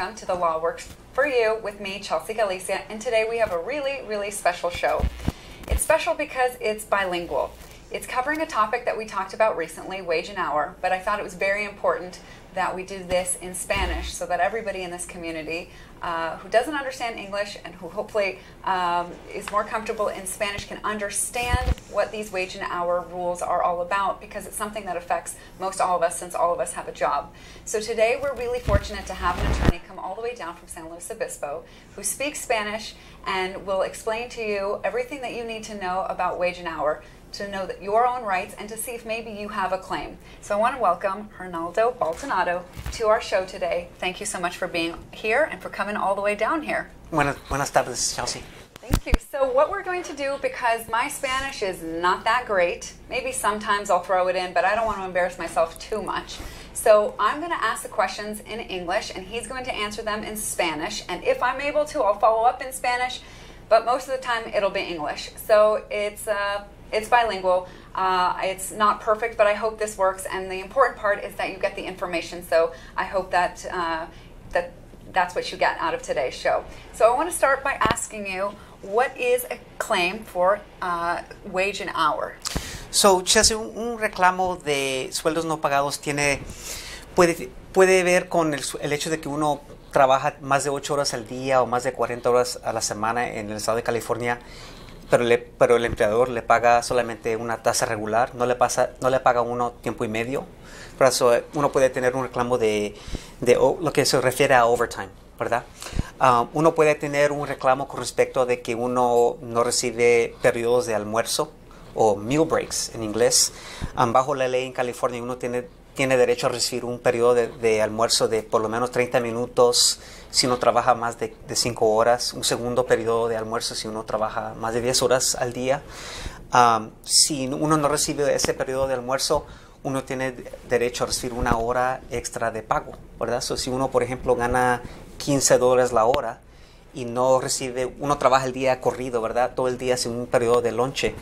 welcome to The Law Works for You with me, Chelsea Galicia, and today we have a really, really special show. It's special because it's bilingual. It's covering a topic that we talked about recently, wage and hour, but I thought it was very important that we do this in Spanish so that everybody in this community who doesn't understand English and who hopefully is more comfortable in Spanish can understand what these wage and hour rules are all about, because it's something that affects most all of us, since all of us have a job. So today we're really fortunate to have an attorney come all the way down from San Luis Obispo who speaks Spanish and will explain to you everything that you need to know about wage and hour, to know that your own rights and to see if maybe you have a claim. So I want to welcome Hernaldo Baltonado to our show today. Thank you so much for being here and for coming all the way down here. Buenas tardes, Chelsea. Thank you. So what we're going to do, because my Spanish is not that great, maybe sometimes I'll throw it in, but I don't want to embarrass myself too much. So I'm going to ask the questions in English and he's going to answer them in Spanish. And if I'm able to, I'll follow up in Spanish, but most of the time it'll be English. So it's bilingual. It's not perfect, but I hope this works. And the important part is that you get the information. So I hope that that's what you get out of today's show. So I want to start by asking you, what is a claim for wage and hour? So, Chelsea, un reclamo de sueldos no pagados puede ver con el hecho de que uno trabaja más de 8 horas al día o más de 40 horas a la semana en el estado de California, pero el empleador le paga solamente una tasa regular, no le paga uno tiempo y medio. Por eso uno puede tener un reclamo de lo que se refiere a overtime, ¿verdad? Uno puede tener un reclamo con respecto de que uno no recibe periodos de almuerzo o meal breaks en inglés. Bajo la ley en California uno tiene derecho a recibir un periodo de almuerzo de por lo menos 30 minutos si uno trabaja más de 5 horas, un segundo periodo de almuerzo si uno trabaja más de 10 horas al día. Si uno no recibe ese periodo de almuerzo, uno tiene derecho a recibir una hora extra de pago, ¿verdad? So, si uno, por ejemplo, gana $15 la hora y no recibe, uno trabaja el día corrido, ¿verdad? Todo el día sin un periodo de lonche,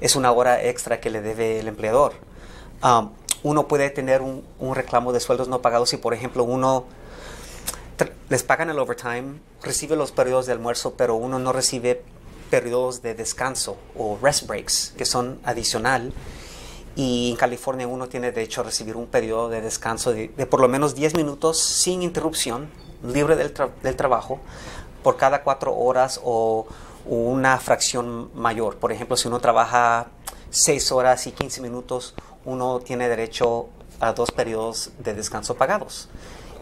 es una hora extra que le debe el empleador. Uno puede tener un reclamo de sueldos no pagados si, por ejemplo, uno les pagan el overtime, recibe los periodos de almuerzo, pero uno no recibe periodos de descanso o rest breaks, que son adicional. Y en California uno tiene derecho a recibir un periodo de descanso de por lo menos 10 minutos sin interrupción, libre del trabajo, por cada 4 horas o una fracción mayor. Por ejemplo, si uno trabaja 6 horas y 15 minutos, uno tiene derecho a 2 periodos de descanso pagados.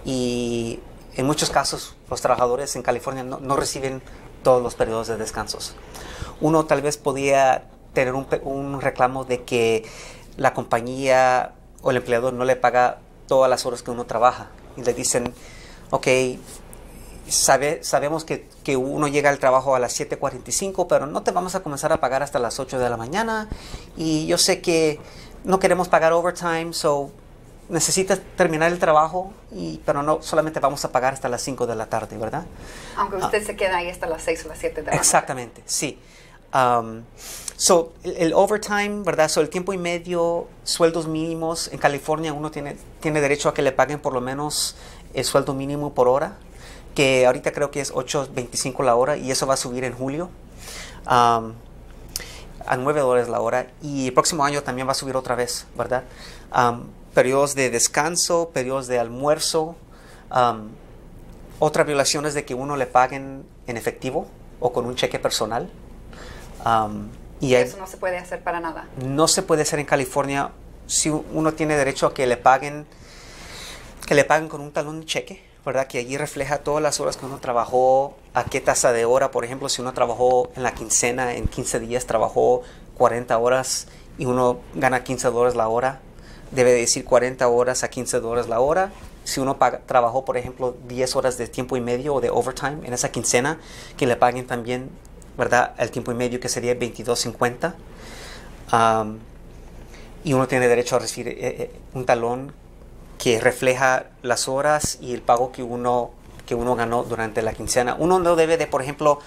Y en muchos casos los trabajadores en California no reciben todos los periodos de descansos. Uno tal vez podía tener un reclamo de que la compañía o el empleador no le paga todas las horas que uno trabaja. Y le dicen, ok, sabemos que uno llega al trabajo a las 7:45, pero no te vamos a comenzar a pagar hasta las 8 de la mañana. Y yo sé que no queremos pagar overtime, so necesitas terminar el trabajo, pero no solamente vamos a pagar hasta las 5 de la tarde, ¿verdad? Aunque usted se queda ahí hasta las 6 o las 7 de la mañana. Exactamente, sí. El overtime, ¿verdad? El tiempo y medio, sueldos mínimos. En California uno tiene derecho a que le paguen por lo menos el sueldo mínimo por hora, que ahorita creo que es $8.25 la hora, y eso va a subir en julio a $9 la hora, y el próximo año también va a subir otra vez, ¿verdad? Periodos de descanso, periodos de almuerzo. Otra violación es de que uno le paguen en efectivo o con un cheque personal. Y eso no se puede hacer para nada. No se puede hacer en California. Si uno tiene derecho a que le paguen con un talón de cheque, ¿verdad? Que allí refleja todas las horas que uno trabajó, a qué tasa de hora. Por ejemplo, si uno trabajó en la quincena, en 15 días trabajó 40 horas y uno gana $15 la hora, debe decir 40 horas a $15 la hora. Si uno trabajó, por ejemplo, 10 horas de tiempo y medio o de overtime en esa quincena, que le paguen también, ¿verdad?, el tiempo y medio, que sería $22.50. Y uno tiene derecho a recibir un talón que refleja las horas y el pago que uno ganó durante la quincena. Uno no debe de, por ejemplo,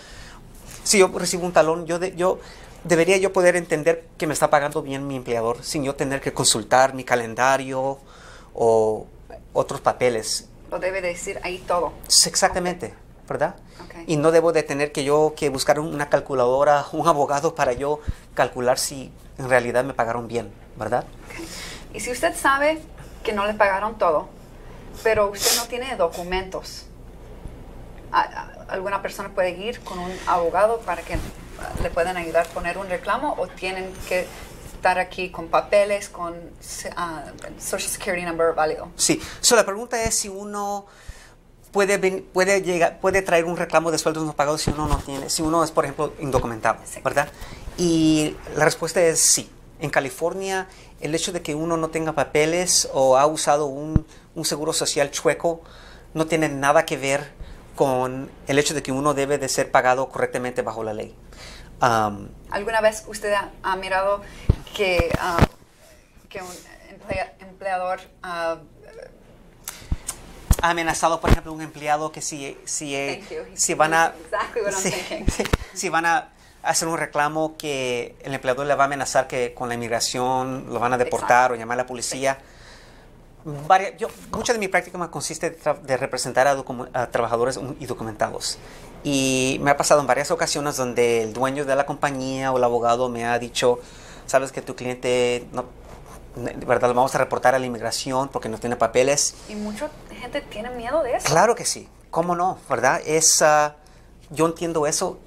si yo recibo un talón, debería yo poder entender que me está pagando bien mi empleador sin yo tener que consultar mi calendario o otros papeles. Lo debe decir ahí todo. Sí, exactamente, ¿verdad? Okay. Y no debo de tener que buscar una calculadora, un abogado para yo calcular si en realidad me pagaron bien, ¿verdad? Okay. Y si usted sabe que no le pagaron todo, pero usted no tiene documentos, ¿alguna persona puede ir con un abogado para que le puedan ayudar a poner un reclamo o tienen que estar aquí con papeles, con Social Security number válido? Sí, la pregunta es si uno puede traer un reclamo de sueldos no pagados si uno no tiene, si uno es, por ejemplo, indocumentado, Sí. ¿verdad? Y la respuesta es sí. En California, el hecho de que uno no tenga papeles o ha usado un seguro social chueco no tiene nada que ver con el hecho de que uno debe de ser pagado correctamente bajo la ley. ¿Alguna vez usted ha mirado que un empleador Ha amenazado, por ejemplo, un empleado que si van a Exactly what I'm thinking. si van a hacer un reclamo, que el empleador le va a amenazar que con la inmigración lo van a deportar o llamar a la policía? Mucha de mi práctica me consiste de representar a trabajadores indocumentados. Y me ha pasado en varias ocasiones donde el dueño de la compañía o el abogado me ha dicho, sabes que tu cliente no, de verdad lo vamos a reportar a la inmigración porque no tiene papeles. Y mucha gente tiene miedo de eso. Claro que sí, cómo no, ¿verdad? Yo entiendo eso,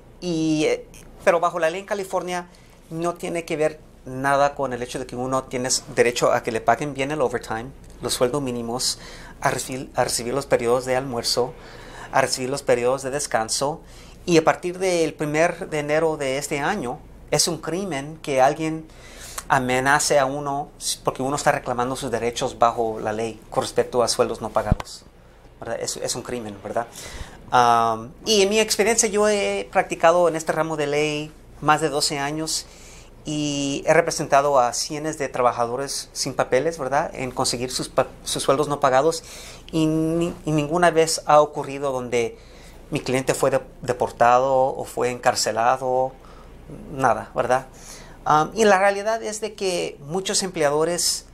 pero bajo la ley en California no tiene que ver nada con el hecho de que uno tiene derecho a que le paguen bien el overtime, los sueldos mínimos, a recibir los periodos de almuerzo, a recibir los periodos de descanso. Y a partir del 1 de enero de este año, es un crimen que alguien amenace a uno porque uno está reclamando sus derechos bajo la ley con respecto a sueldos no pagados, ¿verdad? Es un crimen, ¿verdad? Y en mi experiencia yo he practicado en este ramo de ley más de 12 años y he representado a cientos de trabajadores sin papeles, ¿verdad? En conseguir sus sueldos no pagados y ninguna vez ha ocurrido donde mi cliente fue deportado o fue encarcelado, nada, ¿verdad? Y la realidad es de que muchos empleadores,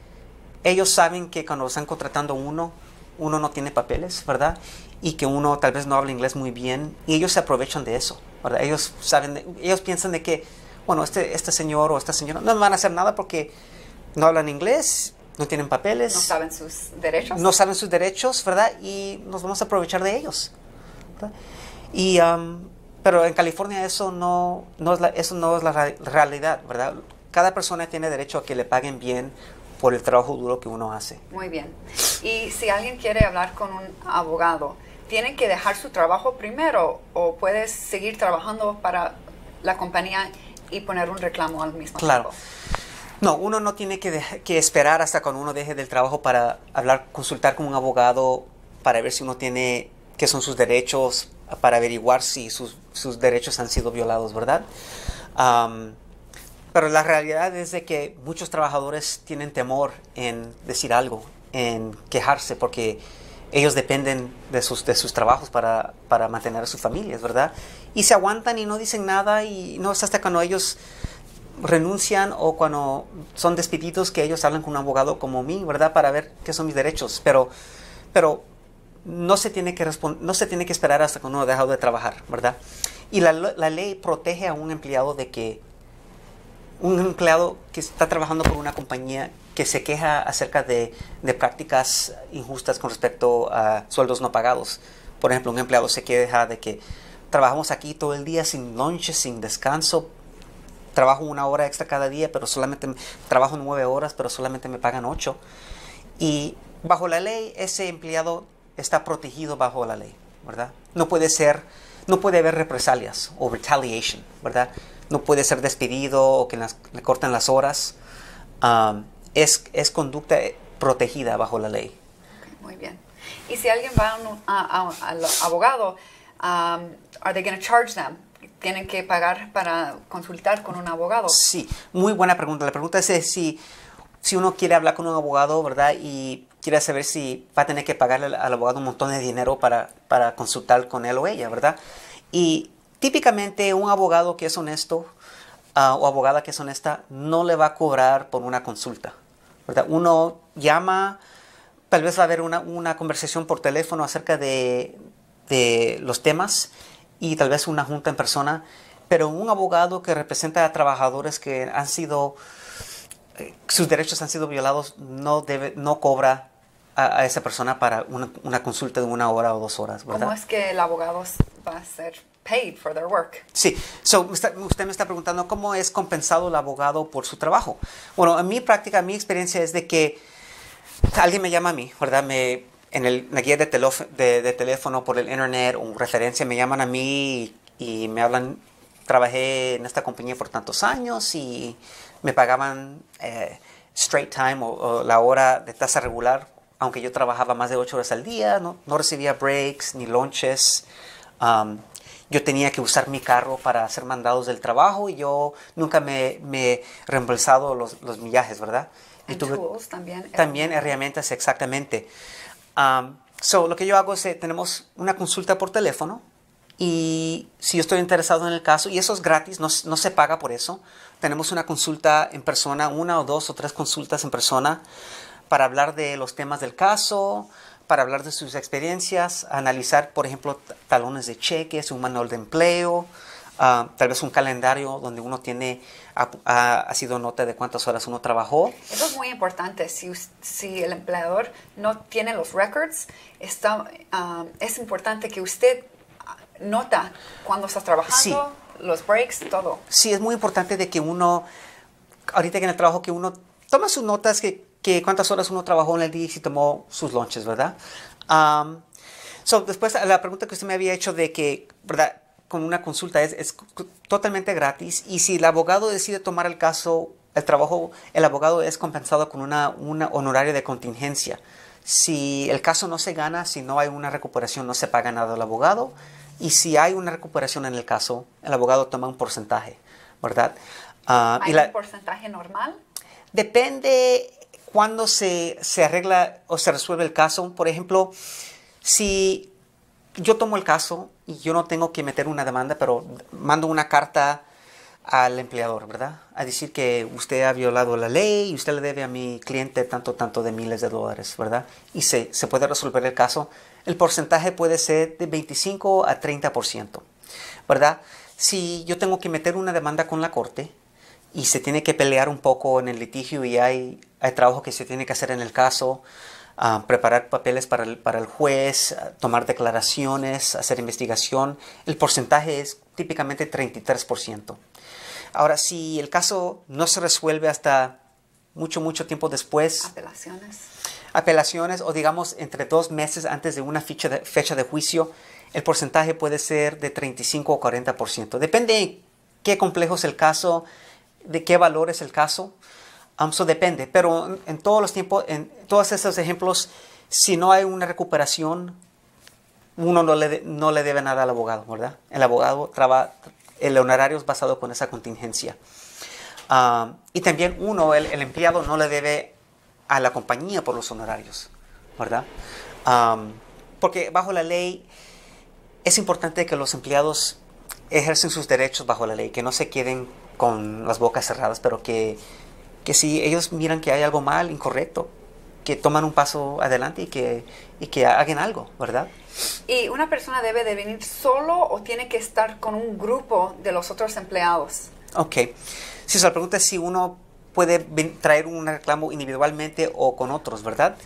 ellos saben que cuando están contratando uno no tiene papeles, ¿verdad? Y que uno tal vez no habla inglés muy bien y ellos se aprovechan de eso, ¿verdad? Ellos piensan de que, bueno, este señor o esta señora no van a hacer nada porque no hablan inglés, no tienen papeles. No saben sus derechos. No saben sus derechos, ¿verdad? Y nos vamos a aprovechar de ellos, ¿verdad? Pero en California eso no es la realidad, ¿verdad? Cada persona tiene derecho a que le paguen bien por el trabajo duro que uno hace. Muy bien. Y si alguien quiere hablar con un abogado, ¿tiene que dejar su trabajo primero o puedes seguir trabajando para la compañía y poner un reclamo al mismo Claro. tiempo? No, uno no tiene que esperar hasta cuando uno deje del trabajo para consultar con un abogado para ver si uno tiene, qué son sus derechos, para averiguar si sus derechos han sido violados, ¿verdad? Pero la realidad es de que muchos trabajadores tienen temor en decir algo, en quejarse, porque ellos dependen de sus trabajos para mantener a sus familias, ¿verdad? Y se aguantan y no dicen nada, y no es hasta cuando ellos renuncian o cuando son despedidos que ellos hablan con un abogado como mí, ¿verdad? Para ver qué son mis derechos. Pero no se tiene que esperar hasta que uno ha dejado de trabajar, ¿verdad? Y la ley protege a un empleado de que un empleado que está trabajando por una compañía que se queja acerca de prácticas injustas con respecto a sueldos no pagados. Por ejemplo, un empleado se queja de que trabajamos aquí todo el día sin lunch, sin descanso. Trabajo 1 hora extra cada día, pero solamente trabajo 9 horas, pero solamente me pagan 8. Y bajo la ley, ese empleado está protegido bajo la ley, ¿verdad? No puede haber represalias o retaliation, ¿verdad? No puede ser despedido o que le corten las horas. Es conducta protegida bajo la ley. Okay, muy bien. Y si alguien va al abogado, are they going to charge them? ¿Tienen que pagar para consultar con un abogado? Sí, muy buena pregunta. La pregunta es si uno quiere hablar con un abogado, ¿verdad? Y quiere saber si va a tener que pagarle al abogado un montón de dinero para consultar con él o ella, ¿verdad? Y típicamente un abogado que es honesto o abogada que es honesta no le va a cobrar por una consulta, ¿verdad? Uno llama, tal vez va a haber una conversación por teléfono acerca de los temas y tal vez una junta en persona, pero un abogado que representa a trabajadores que han sido, sus derechos han sido violados, no cobra a esa persona para una consulta de 1 hora o 2 horas, ¿verdad? ¿Cómo es que el abogado va a ser paid for their work? Sí, usted me está preguntando cómo es compensado el abogado por su trabajo. Bueno, en mi práctica, mi experiencia es de que alguien me llama a mí, ¿verdad? En la guía de teléfono por el internet o referencia me llaman a mí y me hablan. Trabajé en esta compañía por tantos años y me pagaban straight time o la hora de tasa regular, aunque yo trabajaba más de 8 horas al día, no recibía breaks ni lunches. Yo tenía que usar mi carro para hacer mandados del trabajo y yo nunca me he reembolsado los millajes, ¿verdad? Y tools también. También herramientas, exactamente. Lo que yo hago es, tenemos una consulta por teléfono y si yo estoy interesado en el caso, y eso es gratis, no se paga por eso, tenemos una consulta en persona, 1 o 2 o 3 consultas en persona para hablar de los temas del caso, para hablar de sus experiencias, analizar, por ejemplo, talones de cheques, un manual de empleo, tal vez un calendario donde uno ha sido nota de cuántas horas uno trabajó. Eso es muy importante. Si el empleador no tiene los records, es importante que usted nota cuando está trabajando, Sí. Los breaks, todo. Sí, es muy importante de que uno, ahorita que en el trabajo, que uno toma sus notas, que cuántas horas uno trabajó en el día y si tomó sus lunches, ¿verdad? Después, la pregunta que usted me había hecho de que, ¿verdad? Con una consulta es totalmente gratis y si el abogado decide tomar el caso, el abogado es compensado con un honorario de contingencia. Si el caso no se gana, si no hay una recuperación, no se paga nada al abogado. Y si hay una recuperación en el caso, el abogado toma un porcentaje, ¿verdad? ¿Hay un porcentaje normal? Depende cuándo se arregla o se resuelve el caso. Por ejemplo, si yo tomo el caso y yo no tengo que meter una demanda, pero mando una carta al empleador, ¿verdad? A decir que usted ha violado la ley y usted le debe a mi cliente tanto de miles de dólares, ¿verdad? Y se puede resolver el caso. El porcentaje puede ser de 25 a 30%, ¿verdad? Si yo tengo que meter una demanda con la corte y se tiene que pelear un poco en el litigio y hay trabajo que se tiene que hacer en el caso, preparar papeles para el juez, tomar declaraciones, hacer investigación, el porcentaje es típicamente 33%. Ahora, si el caso no se resuelve hasta mucho tiempo después, apelaciones o digamos entre 2 meses antes de una fecha de juicio, el porcentaje puede ser de 35 o 40%. Depende de qué complejo es el caso, de qué valor es el caso. Depende, pero en todos los tiempos, en todos esos ejemplos, si no hay una recuperación, uno no le debe nada al abogado, ¿verdad? El abogado el honorario es basado con esa contingencia. Y también el empleado no le debe a la compañía por los honorarios, ¿verdad? Porque bajo la ley es importante que los empleados ejercen sus derechos bajo la ley, que no se queden con las bocas cerradas, pero que si ellos miran que hay algo mal, incorrecto, que toman un paso adelante y que hagan algo, ¿verdad? ¿Y una persona debe de venir solo o tiene que estar con un grupo de los otros empleados? Ok. Si la pregunta es si uno puede traer un reclamo individualmente o con otros, ¿verdad?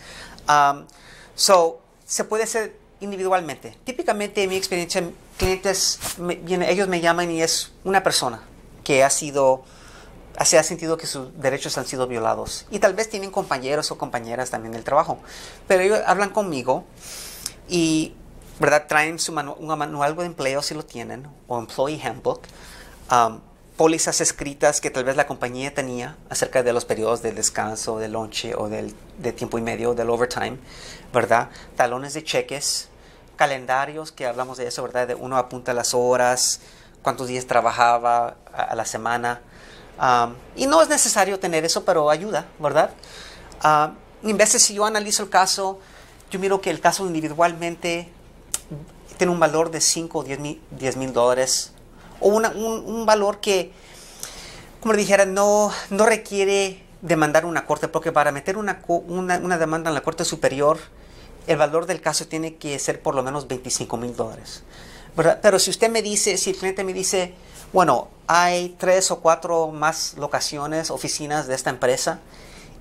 Se puede hacer individualmente. Típicamente, en mi experiencia, clientes, ellos me llaman y es una persona que se ha sentido que sus derechos han sido violados. Y tal vez tienen compañeros o compañeras también del trabajo. Pero ellos hablan conmigo y, ¿verdad? Traen un manual de empleo si lo tienen, o Employee Handbook, pólizas escritas que tal vez la compañía tenía acerca de los periodos de descanso, de lonche o de tiempo y medio, del overtime, ¿verdad? Talones de cheques, calendarios, que hablamos de eso, ¿verdad? Uno apunta las horas, cuántos días trabajaba a la semana. Y no es necesario tener eso, pero ayuda, ¿verdad? En veces si yo analizo el caso, yo miro que el caso individualmente tiene un valor de 5 o 10 mil dólares, o un valor que, como le dijera, no requiere demandar una corte, porque para meter una demanda en la corte superior, el valor del caso tiene que ser por lo menos $25,000, ¿verdad? Pero si usted me dice, si el cliente me dice, bueno, hay 3 o 4 más locaciones, oficinas de esta empresa,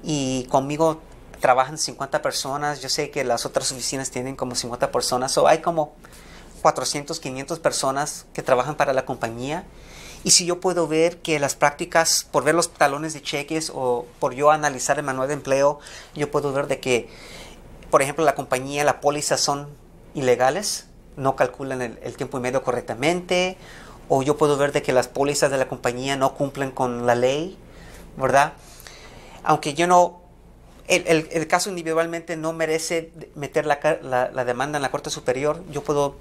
y conmigo trabajan 50 personas, yo sé que las otras oficinas tienen como 50 personas, o hay como 400, 500 personas que trabajan para la compañía. Y si yo puedo ver que las prácticas, por ver los talones de cheques o por yo analizar el manual de empleo, yo puedo ver de que, por ejemplo, la compañía, la póliza son ilegales, no calculan el tiempo y medio correctamente, o yo puedo ver de que las pólizas de la compañía no cumplen con la ley, ¿verdad? Aunque yo no, el caso individualmente no merece meter la demanda en la Corte Superior, yo puedo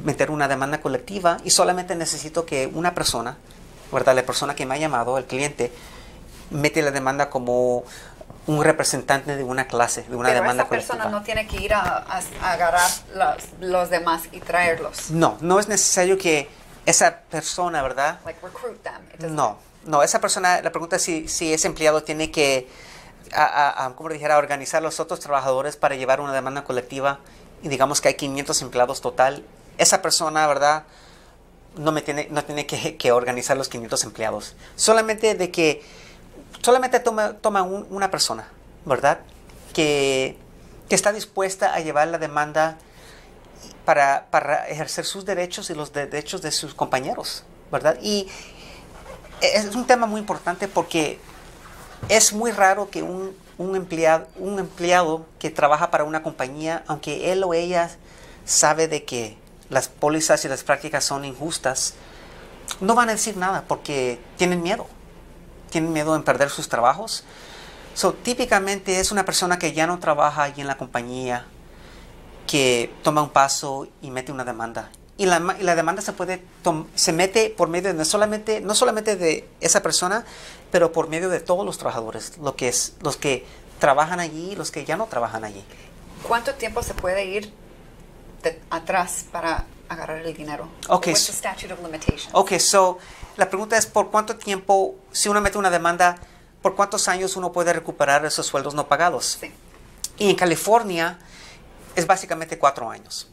meter una demanda colectiva y solamente necesito que una persona, ¿verdad? La persona que me ha llamado, el cliente, mete la demanda como un representante de una clase, de una demanda colectiva. Pero esa persona no tiene que ir a agarrar los demás y traerlos. No, no es necesario que esa persona, ¿verdad? Like recruit them. No, esa persona, la pregunta es si ese empleado tiene que, como le dijera, organizar a los otros trabajadores para llevar una demanda colectiva y digamos que hay 500 empleados total. Esa persona, ¿verdad? No tiene que organizar los 500 empleados. Solamente toma una persona, ¿verdad? Que está dispuesta a llevar la demanda para ejercer sus derechos y los derechos de sus compañeros, ¿verdad? Y es un tema muy importante porque es muy raro que un empleado que trabaja para una compañía, aunque él o ella sabe de que las pólizas y las prácticas son injustas, no van a decir nada porque tienen miedo en perder sus trabajos. Típicamente es una persona que ya no trabaja allí en la compañía que toma un paso y mete una demanda. Y la demanda se mete por medio no solamente de esa persona, pero por medio de todos los trabajadores, los que trabajan allí y los que ya no trabajan allí. ¿Cuánto tiempo se puede ir atrás para agarrar el dinero? Okay. What's the statute of limitations? Ok, la pregunta es por cuánto tiempo, si uno mete una demanda, por cuántos años uno puede recuperar esos sueldos no pagados. Sí. Y en California es básicamente 4 años.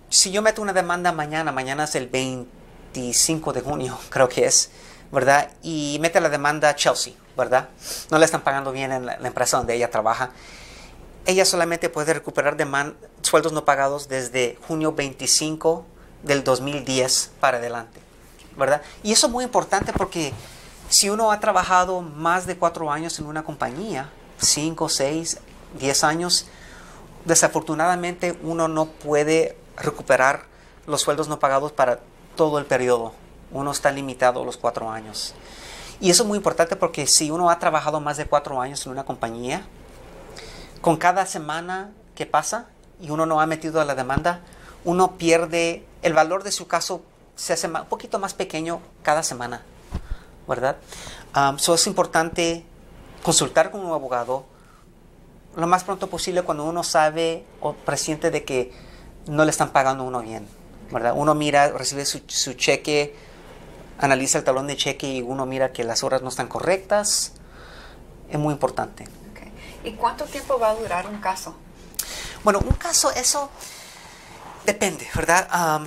Si yo meto una demanda mañana es el 25 de junio, creo que es, ¿verdad? Y mete la demanda Chelsea, ¿verdad? No le están pagando bien en la empresa donde ella trabaja. Ella solamente puede recuperar sueldos no pagados desde junio 25 del 2010 para adelante, ¿verdad? Y eso es muy importante porque si uno ha trabajado más de 4 años en una compañía, 5, 6, 10 años, desafortunadamente uno no puede recuperar los sueldos no pagados para todo el periodo. Uno está limitado a los 4 años. Y eso es muy importante porque si uno ha trabajado más de 4 años en una compañía, con cada semana que pasa y uno no ha metido a la demanda, uno pierde, el valor de su caso se hace un poquito más pequeño cada semana, ¿verdad? Es importante consultar con un abogado lo más pronto posible cuando uno sabe o presiente de que no le están pagando a uno bien, ¿verdad? Uno mira, recibe su cheque, analiza el talón de cheque y uno mira que las horas no están correctas. Es muy importante. Okay. ¿Y cuánto tiempo va a durar un caso? Bueno, un caso, eso depende, ¿verdad?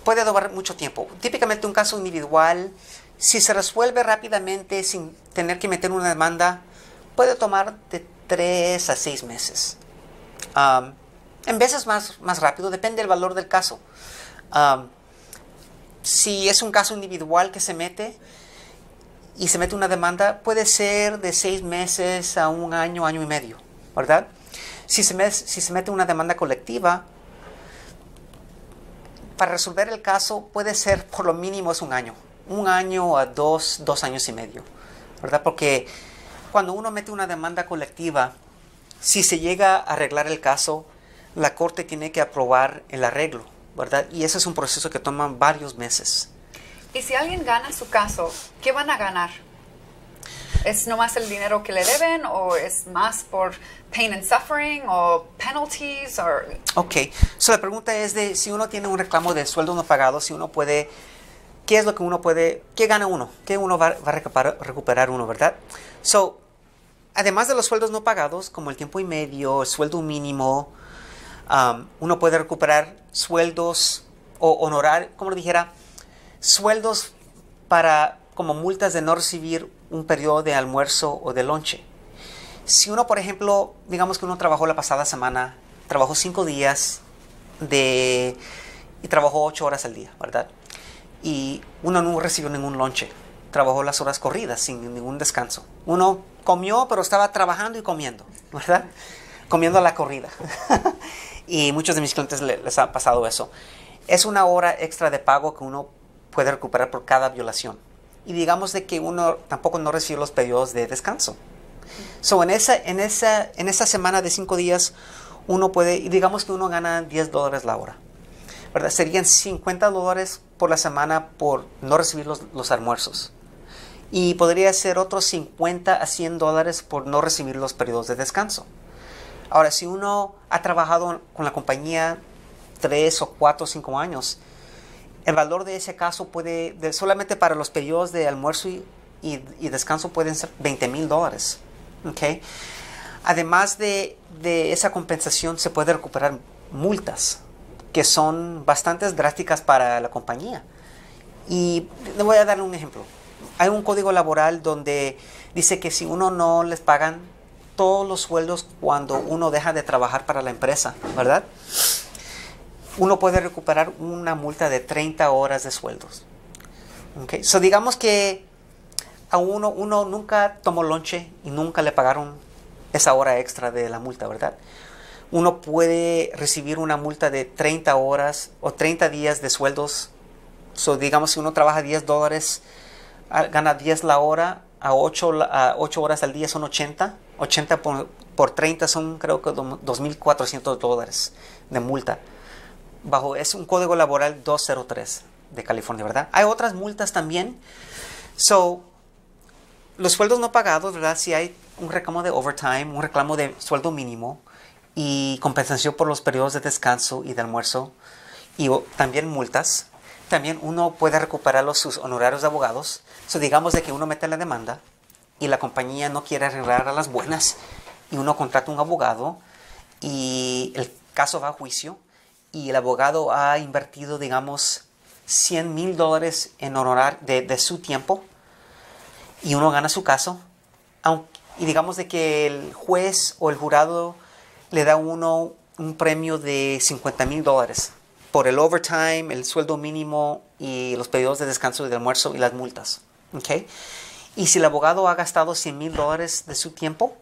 Puede durar mucho tiempo. Típicamente un caso individual, si se resuelve rápidamente sin tener que meter una demanda, puede tomar de 3 a 6 meses. En veces más rápido, depende del valor del caso. Si es un caso individual que se mete y se mete una demanda, puede ser de 6 meses a 1 año, año y medio, ¿verdad? Si se mete una demanda colectiva, para resolver el caso puede ser por lo mínimo es 1 año. 1 año a 2 años y medio, ¿verdad? Porque cuando uno mete una demanda colectiva, si se llega a arreglar el caso, la corte tiene que aprobar el arreglo, ¿verdad? Y ese es un proceso que toma varios meses. Y si alguien gana su caso, ¿qué van a ganar? ¿Es nomás el dinero que le deben o es más por pain and suffering o penalties? Ok, la pregunta es de si uno tiene un reclamo de sueldos no pagados, si uno puede ¿qué es lo que uno puede, qué gana uno? ¿Qué uno va a recuperar uno, verdad? So, además de los sueldos no pagados, como el tiempo y medio, el sueldo mínimo, uno puede recuperar sueldos o honorar, como lo dijera, sueldos para como multas de no recibir un periodo de almuerzo o de lonche. Si uno, por ejemplo, digamos que uno trabajó la pasada semana, trabajó 5 días y trabajó 8 horas al día, ¿verdad? Y uno no recibió ningún lonche, trabajó las horas corridas sin ningún descanso. Uno comió, pero estaba trabajando y comiendo, ¿verdad? Comiendo a la corrida. Y muchos de mis clientes les ha pasado eso. Es una hora extra de pago que uno puede recuperar por cada violación. Y digamos de que uno tampoco no recibe los periodos de descanso. So, en esa semana de 5 días, uno puede, y digamos que uno gana $10 la hora, ¿verdad? Serían $50 por la semana por no recibir los almuerzos. Y podría ser otros $50 a $100 por no recibir los periodos de descanso. Ahora, si uno ha trabajado con la compañía 3 o 4 o 5 años, el valor de ese caso puede, solamente para los periodos de almuerzo y descanso pueden ser $20,000. ¿Okay? Además de esa compensación, se puede recuperar multas que son bastante drásticas para la compañía. Y le voy a dar un ejemplo. Hay un código laboral donde dice que si uno no les pagan todos los sueldos cuando uno deja de trabajar para la empresa, ¿verdad? Uno puede recuperar una multa de 30 horas de sueldos. ¿Okay? So, digamos que a uno nunca tomó lonche y nunca le pagaron esa hora extra de la multa, ¿verdad? Uno puede recibir una multa de 30 horas o 30 días de sueldos. So, digamos, si uno trabaja $10, gana 10 la hora, a 8 horas al día son 80. 80 por 30 son, creo que, $2,400 de multa. Es un código laboral 203 de California, ¿verdad? Hay otras multas también. So, los sueldos no pagados, ¿verdad? Si hay un reclamo de overtime, un reclamo de sueldo mínimo y compensación por los periodos de descanso y de almuerzo y también multas. También uno puede recuperar sus honorarios de abogados. So, digamos de que uno mete la demanda y la compañía no quiere arreglar a las buenas y uno contrata un abogado y el caso va a juicio y el abogado ha invertido, digamos, $100,000 en honorar de su tiempo y uno gana su caso, y digamos de que el juez o el jurado le da a uno un premio de $50,000 por el overtime, el sueldo mínimo y los periodos de descanso y de almuerzo y las multas. ¿Okay? Y si el abogado ha gastado $100,000 de su tiempo,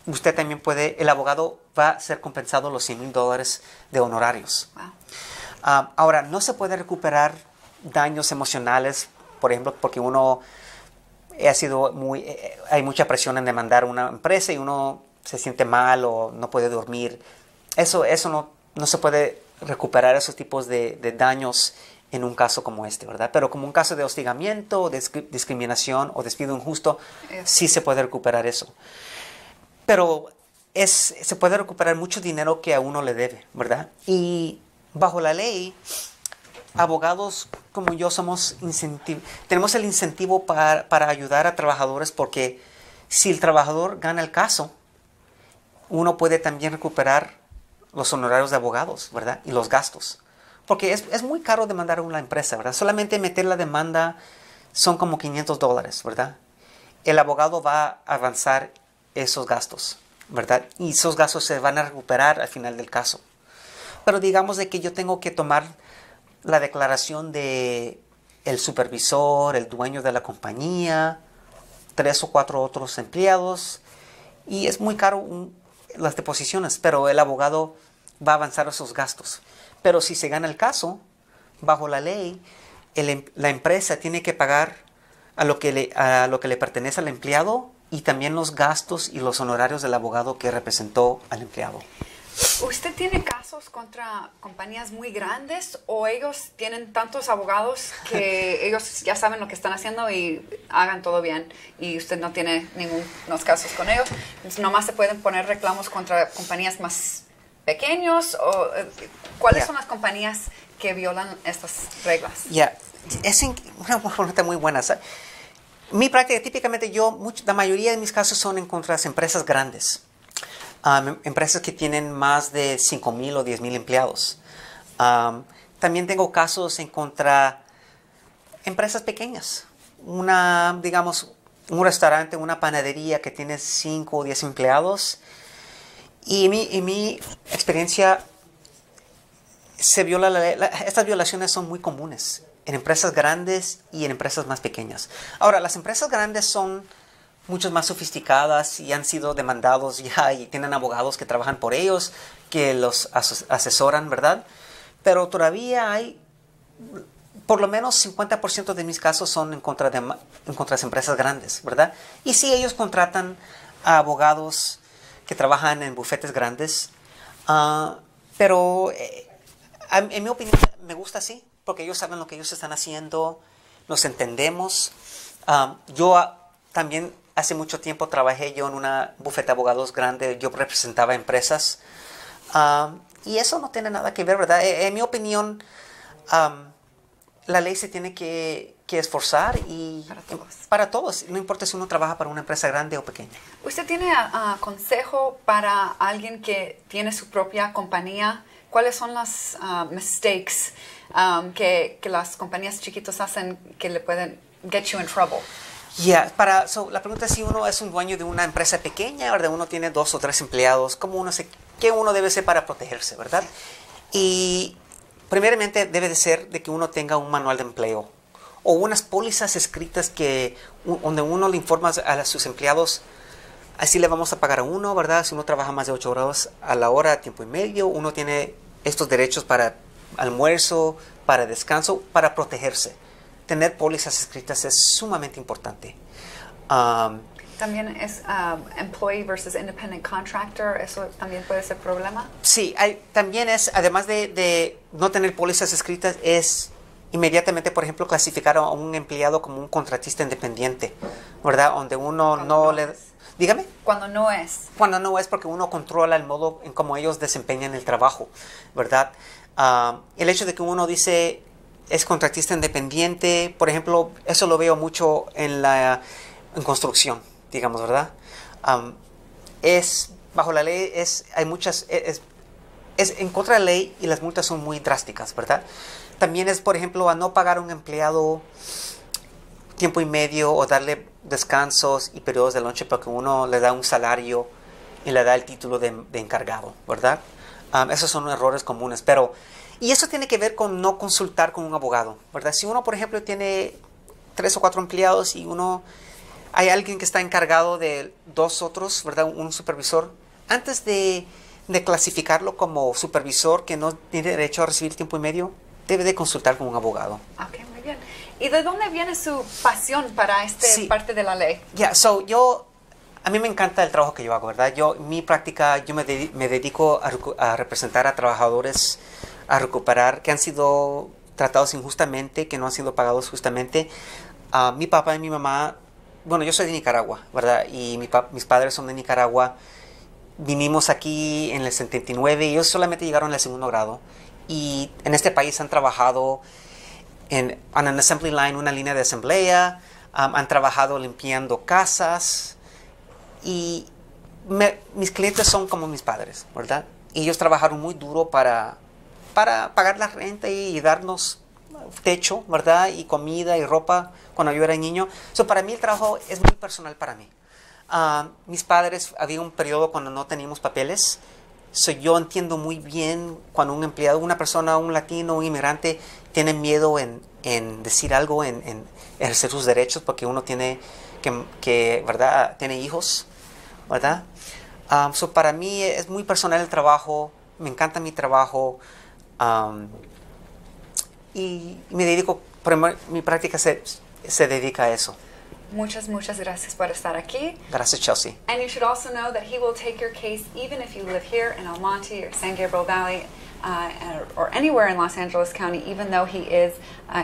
usted también puede, el abogado va a ser compensado los $100,000 de honorarios. Wow. Ahora, no se puede recuperar daños emocionales, por ejemplo, porque uno hay mucha presión en demandar una empresa y uno se siente mal o no puede dormir. Eso no se puede recuperar esos tipos de daños en un caso como este, ¿verdad? Pero como un caso de hostigamiento, discriminación o despido injusto, sí se puede recuperar eso. Pero se puede recuperar mucho dinero que a uno le debe, ¿verdad? Y bajo la ley, abogados como yo tenemos el incentivo para ayudar a trabajadores, porque si el trabajador gana el caso, uno puede también recuperar los honorarios de abogados, ¿verdad? Y los gastos. Porque es muy caro demandar a una empresa, ¿verdad? Solamente meter la demanda son como $500, ¿verdad? El abogado va a avanzar esos gastos, ¿verdad? Y esos gastos se van a recuperar al final del caso. Pero digamos de que yo tengo que tomar la declaración de el supervisor, el dueño de la compañía, 3 o 4 otros empleados, y es muy caro las deposiciones, pero el abogado va a avanzar esos gastos. Pero si se gana el caso, bajo la ley, la empresa tiene que pagar a lo que le pertenece al empleado y también los gastos y los honorarios del abogado que representó al empleado. ¿Usted tiene casos contra compañías muy grandes o ellos tienen tantos abogados que ellos ya saben lo que están haciendo y hagan todo bien y usted no tiene ningunos casos con ellos? Entonces, ¿nomás se pueden poner reclamos contra compañías más pequeños? ¿O cuáles son las compañías que violan estas reglas? Es una pregunta muy buena. Mi práctica, típicamente la mayoría de mis casos son en contra de empresas grandes. Empresas que tienen más de 5,000 o 10,000 empleados. También tengo casos en contra empresas pequeñas. Digamos, un restaurante, una panadería que tiene 5 o 10 empleados. Y en mi experiencia, se viola la ley. Estas violaciones son muy comunes en empresas grandes y en empresas más pequeñas. Ahora, las empresas grandes son mucho más sofisticadas y han sido demandados ya y tienen abogados que trabajan por ellos, que los asesoran, ¿verdad? Pero todavía hay, por lo menos 50% de mis casos son en contra de las empresas grandes, ¿verdad? Y sí, ellos contratan a abogados que trabajan en bufetes grandes, pero en mi opinión me gusta así, porque ellos saben lo que ellos están haciendo, nos entendemos. También hace mucho tiempo trabajé yo en una bufete de abogados grande, yo representaba empresas, y eso no tiene nada que ver, ¿verdad? En mi opinión, la ley se tiene que esforzar y para todos, no importa si uno trabaja para una empresa grande o pequeña. ¿Usted tiene consejo para alguien que tiene su propia compañía? ¿Cuáles son las mistakes que las compañías chiquitas hacen que le pueden get you in trouble? La pregunta es si uno es un dueño de una empresa pequeña, ¿verdad? Uno tiene 2 o 3 empleados, ¿qué uno debe hacer para protegerse, verdad? Y primeramente debe de ser de que uno tenga un manual de empleo o unas pólizas escritas donde uno le informa a sus empleados, así le vamos a pagar a uno, ¿verdad? Si uno trabaja más de 8 horas a la hora, tiempo y medio, uno tiene estos derechos para almuerzo, para descanso, para protegerse. Tener pólizas escritas es sumamente importante. También es employee versus independent contractor, ¿eso también puede ser problema? Sí, también además de no tener pólizas escritas, es inmediatamente, por ejemplo, clasificar a un empleado como un contratista independiente, ¿verdad? Donde uno no le... Dígame. Cuando no es. Cuando no es, porque uno controla el modo en cómo ellos desempeñan el trabajo, ¿verdad? El hecho de que uno dice es contratista independiente, por ejemplo, eso lo veo mucho en construcción, digamos, ¿verdad? Bajo la ley, hay muchas, es en contra de la ley y las multas son muy drásticas, ¿verdad? También es, por ejemplo, a no pagar a un empleado tiempo y medio o darle descansos y periodos de lonche porque uno le da un salario y le da el título de encargado, ¿verdad? Esos son errores comunes, y eso tiene que ver con no consultar con un abogado, ¿verdad? Si uno, por ejemplo, tiene 3 o 4 empleados y hay alguien que está encargado de 2 otros, ¿verdad? Un supervisor, antes de clasificarlo como supervisor que no tiene derecho a recibir tiempo y medio, debe de consultar con un abogado. Ok, muy bien. ¿Y de dónde viene su pasión para parte de la ley? A mí me encanta el trabajo que yo hago, ¿verdad? Mi práctica, yo me dedico a representar a trabajadores, a recuperar, que han sido tratados injustamente, que no han sido pagados justamente. Mi papá y mi mamá, bueno, yo soy de Nicaragua, ¿verdad? Y mis padres son de Nicaragua. Vinimos aquí en el 79 y ellos solamente llegaron al 2º grado. Y en este país han trabajado en an assembly line, una línea de asamblea, han trabajado limpiando casas y mis clientes son como mis padres, ¿verdad? Y ellos trabajaron muy duro para pagar la renta y darnos techo, ¿verdad? Y comida y ropa cuando yo era niño. Para mí el trabajo es muy personal para mí. Mis padres, había un periodo cuando no teníamos papeles. Yo entiendo muy bien cuando un empleado, una persona, un latino, un inmigrante, tiene miedo en decir algo, en ejercer sus derechos, porque uno tiene ¿verdad? Tiene hijos, ¿verdad? Para mí es muy personal el trabajo, me encanta mi trabajo, y me dedico, mi práctica se dedica a eso. Muchas gracias por estar aquí. Gracias, Chelsea. And you should also know that he will take your case even if you live here in El Monte or San Gabriel Valley or anywhere in Los Angeles County, even though he is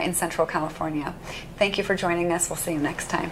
in Central California. Thank you for joining us. We'll see you next time.